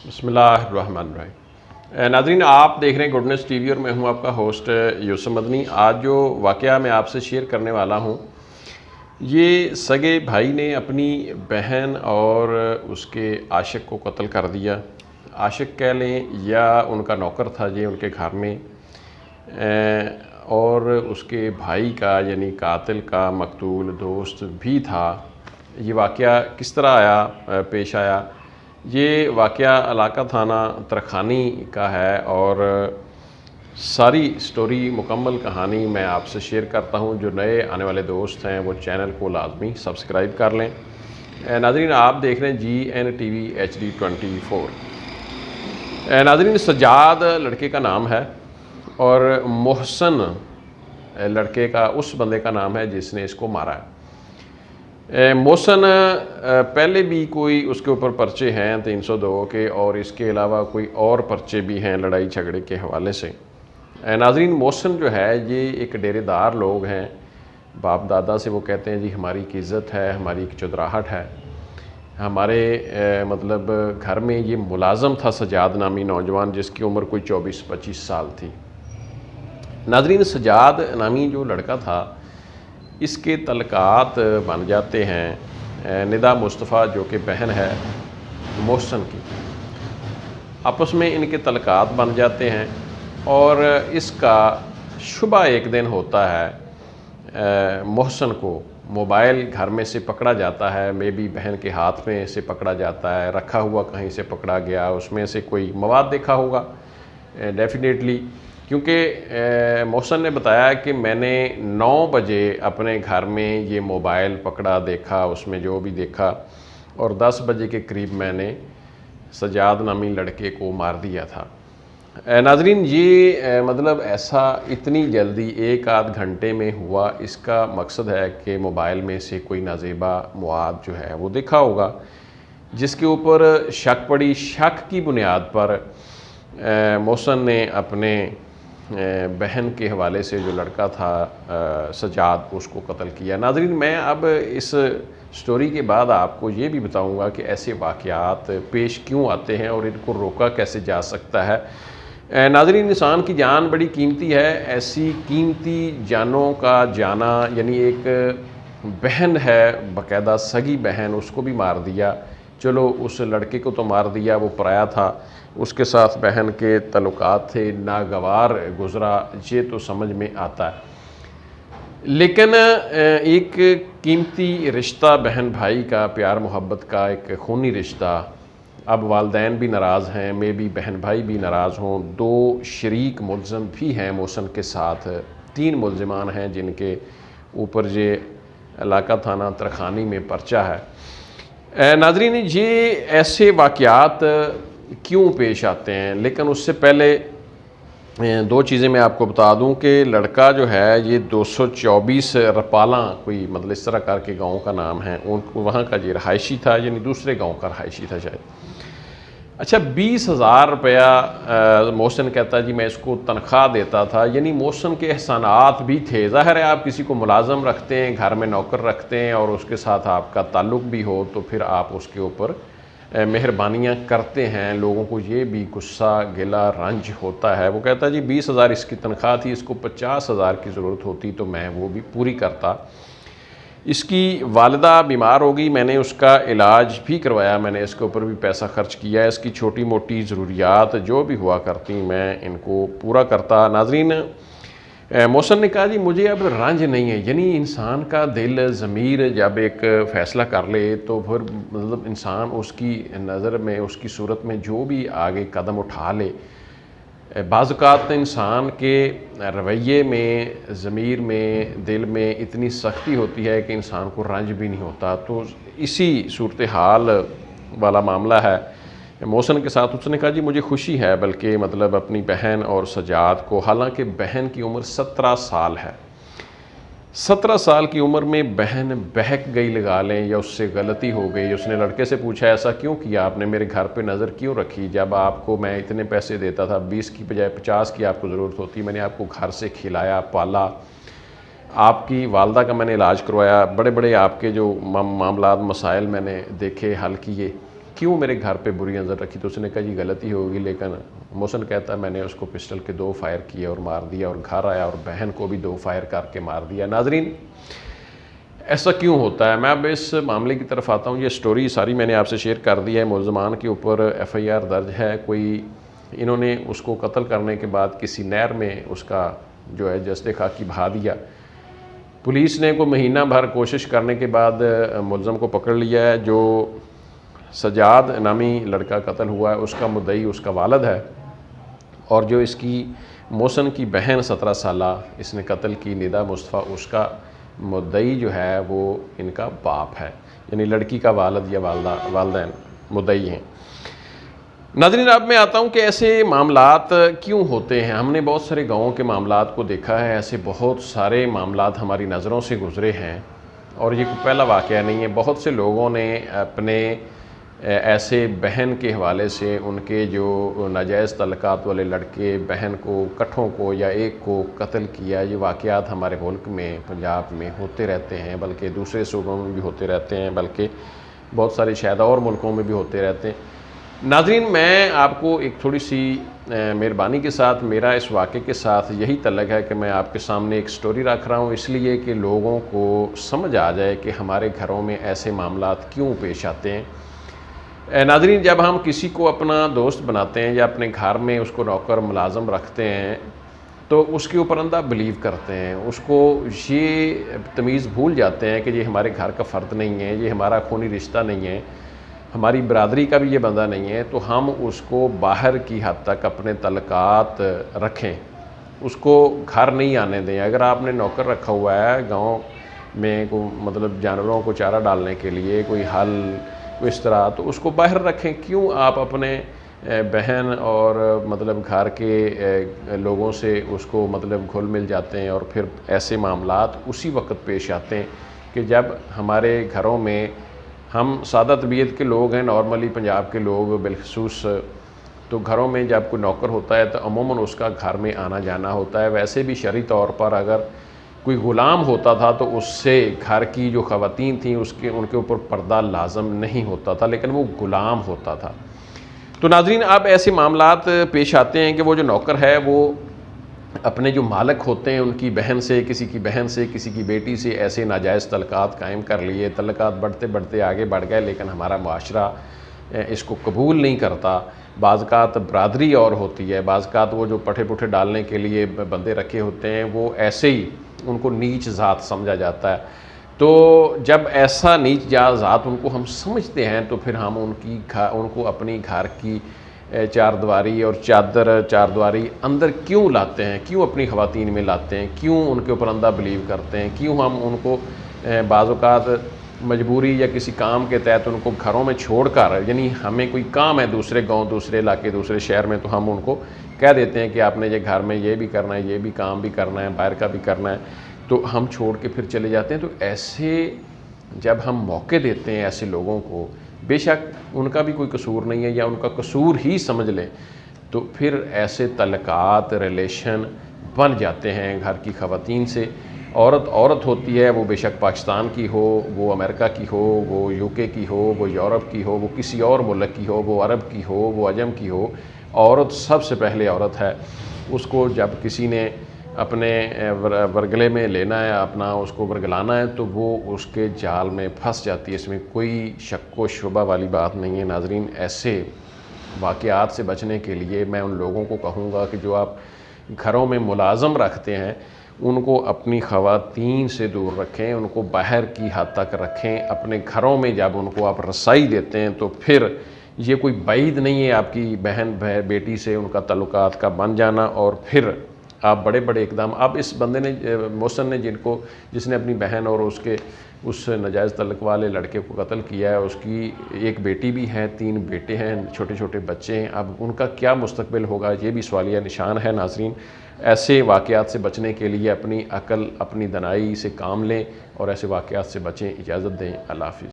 بسم اللہ الرحمن الرحیم۔ ناظرین، آپ دیکھ رہے ہیں گڈنس ٹی وی اور میں ہوں آپ کا ہوسٹ یوسف مدنی۔ آج جو واقعہ میں آپ سے شیئر کرنے والا ہوں، یہ سگے بھائی نے اپنی بہن اور اس کے عاشق کو قتل کر دیا۔ عاشق کہہ لیں یا ان کا نوکر تھا یہ ان کے گھر میں، اور اس کے بھائی کا یعنی قاتل کا مقتول دوست بھی تھا۔ یہ واقعہ کس طرح پیش آیا؟ یہ واقعہ علاقہ تھانہ ترکھانی کا ہے اور ساری سٹوری مکمل کہانی میں آپ سے شیئر کرتا ہوں۔ جو نئے آنے والے دوست ہیں وہ چینل کو لازمی سبسکرائب کر لیں۔ ناظرین، آپ دیکھ رہے ہیں GNTV HD 24۔ ناظرین، سجاد لڑکے کا نام ہے اور محسن لڑکے کا اس بندے کا نام ہے جس نے اس کو مارا ہے۔ محسن پہلے بھی کوئی اس کے اوپر پرچے ہیں 302 کے، اور اس کے علاوہ کوئی اور پرچے بھی ہیں لڑائی جھگڑے کے حوالے سے۔ ناظرین، محسن جو ہے یہ ایک ڈیرے دار لوگ ہیں، باپ دادا سے وہ کہتے ہیں جی ہماری ایک عزت ہے، ہماری ایک چودراہٹ ہے۔ ہمارے مطلب گھر میں یہ ملازم تھا سجاد نامی نوجوان، جس کی عمر کوئی 24-25 سال تھی۔ ناظرین، سجاد نامی جو لڑکا تھا اس کے تعلقات بن جاتے ہیں ندا مصطفیٰ جو کہ بہن ہے محسن کی، آپس میں ان کے تعلقات بن جاتے ہیں، اور اس کا شبہ ایک دن ہوتا ہے محسن کو موبائل گھر میں سے پکڑا جاتا ہے، مے بی بہن کے ہاتھ میں سے پکڑا جاتا ہے، رکھا ہوا کہیں سے پکڑا گیا، اس میں سے کوئی مواد دیکھا ہوگا ڈیفینیٹلی، کیونکہ محسن نے بتایا کہ میں نے 9 بجے اپنے گھر میں یہ موبائل پکڑا دیکھا، اس میں جو بھی دیکھا، اور 10 بجے کے قریب میں نے سجاد نامی لڑکے کو مار دیا تھا۔ ناظرین، یہ مطلب ایسا اتنی جلدی 1-8 گھنٹے میں ہوا، اس کا مقصد ہے کہ موبائل میں سے کوئی نازیبا مواد جو ہے وہ دیکھا ہوگا، جس کے اوپر شک پڑی۔ شک کی بنیاد پر محسن نے اپنے بہن کے حوالے سے جو لڑکا تھا سجاد، اس کو قتل کیا۔ ناظرین، میں اب اس سٹوری کے بعد آپ کو یہ بھی بتاؤں گا کہ ایسے واقعات پیش کیوں آتے ہیں اور ان کو روکا کیسے جا سکتا ہے۔ ناظرین، انسان کی جان بڑی قیمتی ہے، ایسی قیمتی جانوں کا جانا، یعنی ایک بہن ہے باقاعدہ سگی بہن، اس کو بھی مار دیا۔ چلو اس لڑکے کو تو مار دیا، وہ پرایا تھا، اس کے ساتھ بہن کے تعلقات تھے، ناگوار گزرا، یہ تو سمجھ میں آتا ہے، لیکن ایک قیمتی رشتہ بہن بھائی کا، پیار محبت کا ایک خونی رشتہ، اب والدین بھی ناراض ہیں، میں بھی بہن بھائی بھی ناراض ہوں، 2 شریک ملزم بھی ہیں محسن کے ساتھ، 3 ملزمان ہیں جن کے اوپر یہ علاقہ تھانہ ترکھانی میں پرچہ ہے۔ ناظرین، یہ ایسے واقعات کیوں پیش آتے ہیں؟ لیکن اس سے پہلے 2 چیزیں میں آپ کو بتا دوں کہ لڑکا جو ہے یہ 224 رپالاں کوئی مطلب اس طرح کر کے گاؤں کا نام ہے، وہاں کا یہ رہائشی تھا، یعنی دوسرے گاؤں کا رہائشی تھا شاید۔ اچھا، 20,000 روپیہ محسن کہتا ہے جی میں اس کو تنخواہ دیتا تھا، یعنی محسن کے احسانات بھی تھے۔ ظاہر ہے آپ کسی کو ملازم رکھتے ہیں، گھر میں نوکر رکھتے ہیں اور اس کے ساتھ آپ کا تعلق بھی ہو تو پھر آپ اس کے اوپر مہربانیاں کرتے ہیں، لوگوں کو یہ بھی غصہ گلہ رنج ہوتا ہے۔ وہ کہتا ہے جی 20,000 اس کی تنخواہ تھی، اس کو 50,000 کی ضرورت ہوتی تو میں وہ بھی پوری کرتا۔ اس کی والدہ بیمار ہو گئی، میں نے اس کا علاج بھی کروایا، میں نے اس کے اوپر بھی پیسہ خرچ کیا، اس کی چھوٹی موٹی ضروریات جو بھی ہوا کرتی میں ان کو پورا کرتا۔ ناظرین، محسن نے کہا جی مجھے اب رنج نہیں ہے، یعنی انسان کا دل ضمیر جب ایک فیصلہ کر لے تو پھر مطلب انسان اس کی نظر میں، اس کی صورت میں جو بھی آگے قدم اٹھا لے، بعض اوقات انسان کے رویے میں، ضمیر میں، دل میں اتنی سختی ہوتی ہے کہ انسان کو رنج بھی نہیں ہوتا۔ تو اسی صورتحال والا معاملہ ہے محسن کے ساتھ۔ اس نے کہا جی مجھے خوشی ہے بلکہ مطلب اپنی بہن اور سجاد کو، حالانکہ بہن کی عمر 17 سال ہے، 17 سال کی عمر میں بہن بہک گئی لگا لیں، یا اس سے غلطی ہو گئی۔ اس نے لڑکے سے پوچھا ایسا کیوں کیا آپ نے، میرے گھر پہ نظر کیوں رکھی جب آپ کو میں اتنے پیسے دیتا تھا، 20 کی بجائے 50 کی آپ کو ضرورت ہوتی، میں نے آپ کو گھر سے کھلایا پالا، آپ کی والدہ کا میں نے علاج کروایا، بڑے بڑے آپ کے جو معاملات مسائل میں نے دیکھے حل کیے، کیوں میرے گھر پہ بری نظر رکھی؟ تو اس نے کہا جی غلطی ہوگی، لیکن محسن کہتا ہے میں نے اس کو پسٹل کے 2 فائر کیے اور مار دیا، اور گھر آیا اور بہن کو بھی 2 فائر کر کے مار دیا۔ ناظرین ایسا کیوں ہوتا ہے؟ میں اب اس معاملے کی طرف آتا ہوں۔ یہ سٹوری ساری میں نے آپ سے شیئر کر دی ہے۔ ملزمان کے اوپر FIR درج ہے، انہوں نے اس کو قتل کرنے کے بعد کسی نہر میں اس کا جو ہے جسد خاکی بہا دیا۔ پولیس نے کوئی مہینہ بھر کوشش کرنے کے بعد ملزم کو پکڑ لیا ہے۔ جو سجاد نامی لڑکا قتل ہوا ہے اس کا مدعی اس کا والد ہے، اور جو اس کی محسن کی بہن 17 سالہ اس نے قتل کی ندا مصطفیٰ، اس کا مدعی جو ہے وہ ان کا باپ ہے، یعنی لڑکی کا والد یا والدین مدعی ہیں۔ ناظرین اب میں آتا ہوں کہ ایسے معاملات کیوں ہوتے ہیں۔ ہم نے بہت سارے گاؤں کے معاملات کو دیکھا ہے، ایسے بہت سارے معاملات ہماری نظروں سے گزرے ہیں، اور یہ کوئی پہلا واقعہ نہیں ہے۔ بہت سے لوگوں نے اپنے ایسے بہن کے حوالے سے ان کے جو ناجائز تعلقات والے لڑکے بہن کو کٹھوں کو یا ایک کو قتل کیا۔ یہ واقعات ہمارے ملک میں پنجاب میں ہوتے رہتے ہیں، بلکہ دوسرے صوبوں میں بھی ہوتے رہتے ہیں، بلکہ بہت سارے شاید اور ملکوں میں بھی ہوتے رہتے ہیں۔ ناظرین میں آپ کو ایک تھوڑی سی مہربانی کے ساتھ، میرا اس واقعے کے ساتھ یہی تعلق ہے کہ میں آپ کے سامنے ایک سٹوری رکھ رہا ہوں، اس لیے کہ لوگوں کو سمجھ آ جائے کہ ہمارے گھروں میں ایسے معاملات کیوں پیش آتے ہیں۔ ناظرین جب ہم کسی کو اپنا دوست بناتے ہیں یا اپنے گھر میں اس کو نوکر ملازم رکھتے ہیں تو اس کے اوپر اندھا بلیو کرتے ہیں، اس کو یہ تمیز بھول جاتے ہیں کہ یہ ہمارے گھر کا فرد نہیں ہے، یہ ہمارا خونی رشتہ نہیں ہے، ہماری برادری کا بھی یہ بندہ نہیں ہے، تو ہم اس کو باہر کی حد تک اپنے تعلقات رکھیں، اس کو گھر نہیں آنے دیں۔ اگر آپ نے نوکر رکھا ہوا ہے گاؤں میں مطلب جانوروں کو چارہ ڈالنے کے لیے، کوئی حل اس طرح، تو اس کو باہر رکھیں۔ کیوں آپ اپنے بہن اور مطلب گھر کے لوگوں سے اس کو مطلب گھل مل جاتے ہیں، اور پھر ایسے معاملات اسی وقت پیش آتے ہیں کہ جب ہمارے گھروں میں ہم سادہ طبیعت کے لوگ ہیں، نارملی پنجاب کے لوگ بالخصوص، تو گھروں میں جب کوئی نوکر ہوتا ہے تو عموماً اس کا گھر میں آنا جانا ہوتا ہے۔ ویسے بھی شرعی طور پر اگر کوئی غلام ہوتا تھا تو اس سے گھر کی جو خواتین تھیں ان کے اوپر پردہ لازم نہیں ہوتا تھا، لیکن وہ غلام ہوتا تھا۔ تو ناظرین اب ایسے معاملات پیش آتے ہیں کہ وہ جو نوکر ہے وہ اپنے جو مالک ہوتے ہیں ان کی بہن سے، کسی کی بہن سے، کسی کی بیٹی سے ایسے ناجائز تعلقات قائم کر لیے۔ تعلقات بڑھتے بڑھتے آگے بڑھ گئے، لیکن ہمارا معاشرہ اس کو قبول نہیں کرتا۔ بعض اوقات برادری اور ہوتی ہے، بعض اوقات وہ جو پٹھے پٹھے ڈالنے کے لیے بندے رکھے ہوتے ہیں وہ ایسے ہی ان کو نیچ ذات سمجھا جاتا ہے۔ تو جب ایسا نیچ ذات ان کو ہم سمجھتے ہیں تو پھر ہم ان کو اپنی گھر کی چار دیواری اور چار دیواری اندر کیوں لاتے ہیں، کیوں اپنی خواتین میں لاتے ہیں، کیوں ان کے اوپر اندھا بلیو کرتے ہیں، کیوں ہم ان کو بعض اوقات مجبوری یا کسی کام کے تحت ان کو گھروں میں چھوڑ کر، یعنی ہمیں کوئی کام ہے دوسرے گاؤں، دوسرے علاقے، دوسرے شہر میں، تو ہم ان کو کہہ دیتے ہیں کہ آپ نے یہ گھر میں یہ بھی کرنا ہے، یہ بھی کام بھی کرنا ہے، باہر کا بھی کرنا ہے، تو ہم چھوڑ کے پھر چلے جاتے ہیں۔ تو ایسے جب ہم موقع دیتے ہیں ایسے لوگوں کو، بے شک ان کا بھی کوئی قصور نہیں ہے یا ان کا قصور ہی سمجھ لیں، تو پھر ایسے تعلقات ریلیشن بن جاتے ہیں گھر کی خواتین سے۔ عورت ہوتی ہے، وہ بے شک پاکستان کی ہو، وہ امریکہ کی ہو، وہ UK کی ہو، وہ یورپ کی ہو، وہ کسی اور ملک کی ہو، وہ عرب کی ہو، وہ عجم کی ہو، عورت سب سے پہلے عورت ہے۔ اس کو جب کسی نے اپنے ورگلے میں لینا ہے، اپنا اس کو ورگلانا ہے، تو وہ اس کے جال میں پھنس جاتی ہے، اس میں کوئی شک و شبہ والی بات نہیں ہے۔ ناظرین ایسے واقعات سے بچنے کے لیے میں ان لوگوں کو کہوں گا کہ جو آپ گھروں میں ملازم رکھتے ہیں ان کو اپنی خواتین سے دور رکھیں، ان کو باہر کی حد تک رکھیں۔ اپنے گھروں میں جب ان کو آپ رسائی دیتے ہیں تو پھر یہ کوئی بعید نہیں ہے آپ کی بہن بیٹی سے ان کا تعلقات کا بن جانا، اور پھر آپ بڑے بڑے اقدام۔ اب اس بندے نے، محسن نے، جس نے اپنی بہن اور اس ناجائز تعلق والے لڑکے کو قتل کیا ہے، اس کی ایک بیٹی بھی ہے، 3 بیٹے ہیں، چھوٹے چھوٹے بچے ہیں۔ اب ان کا کیا مستقبل ہوگا، یہ بھی سوالیہ نشان ہے۔ ناظرین ایسے واقعات سے بچنے کے لیے اپنی عقل، اپنی دانائی سے کام لیں اور ایسے واقعات سے بچیں۔ اجازت دیں، اللہ حافظ۔